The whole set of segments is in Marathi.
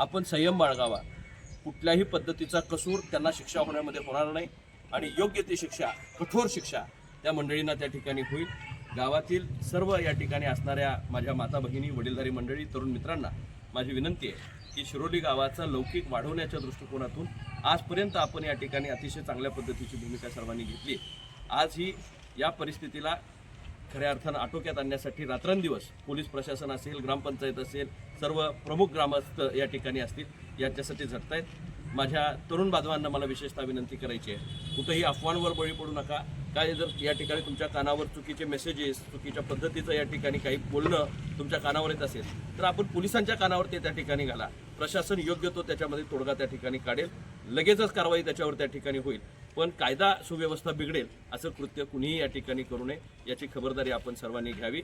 आपण संयम बाळगावा। कुठल्याही पद्धतीचा कसूर त्यांना शिक्षा होण्यामध्ये होणार नाही आणि योग्य ती शिक्षा, कठोर शिक्षा त्या मंडळींना त्या ठिकाणी होईल। गावातील सर्व या ठिकाणी असणाऱ्या माझ्या माता भगिनी, वडीलधारी मंडळी, तरुण मित्रांना माझी विनंती आहे की शिरोली गावाचा लौकिक वाढवण्याच्या दृष्टिकोनातून आजपर्यंत आपण या ठिकाणी अतिशय चांगल्या पद्धतीची भूमिका सर्वांनी घेतली। आज ही या परिस्थितीला खऱ्या अर्थानं आटोक्यात आणण्यासाठी रात्रंदिवस पोलीस प्रशासन असेल, ग्रामपंचायत असेल, सर्व प्रमुख ग्रामस्थ या ठिकाणी असतील, याच्यासाठी झटतायत। माझ्या तरुण बांधवांना मला विशेषतः विनंती करायची आहे, कुठेही अफवांवर बळी पडू नका। काय जर या ठिकाणी तुमच्या कानावर चुकीचे मेसेजेस, चुकीच्या पद्धतीचं या ठिकाणी काही बोलणं तुमच्या कानावर येत असेल तर आपण पोलिसांच्या कानावर ते त्या ठिकाणी घाला। प्रशासन योग्य तो त्याच्यामध्ये तोडगा त्या ठिकाणी काढेल, लगेचच कारवाई त्याच्यावर त्या ठिकाणी होईल। पण कायदा सुव्यवस्था बिघडेल असं कृत्य कुणीही या ठिकाणी करू नये, याची खबरदारी आपण सर्वांनी घ्यावी।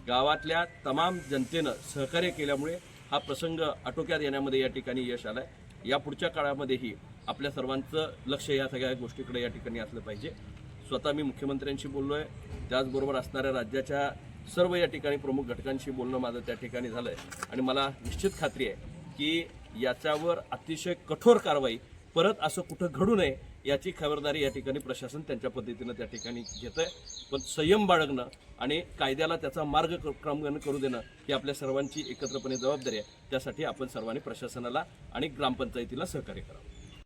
गावातल्या तमाम जनतेनं सहकार्य केल्यामुळे हा प्रसंग आटोक्यात येण्यामध्ये या ठिकाणी यश आलंय। या पुढच्या काळामध्येही आपल्या सर्वांचं लक्ष या सगळ्या गोष्टीकडे या ठिकाणी असलं पाहिजे। स्वतः मी मुख्यमंत्र्यांशी बोललोय, त्याचबरोबर असणाऱ्या राज्याच्या सर्व या ठिकाणी प्रमुख घटकांशी बोलणं माझं त्या ठिकाणी झालंय आणि मला निश्चित खात्री आहे की याच्यावर अतिशय कठोर कारवाई परत असं कुठं घडू नये याची खबरदारी या ठिकाणी प्रशासन त्यांच्या पद्धतीनं त्या ठिकाणी घेतंय। पण संयम बाळगणं आणि कायद्याला त्याचा मार्गक्रमण करू देणं ही आपल्या सर्वांची एकत्रपणे जबाबदारी आहे। त्यासाठी आपण सर्वांनी प्रशासनाला आणि ग्रामपंचायतीला सहकार्य करावं।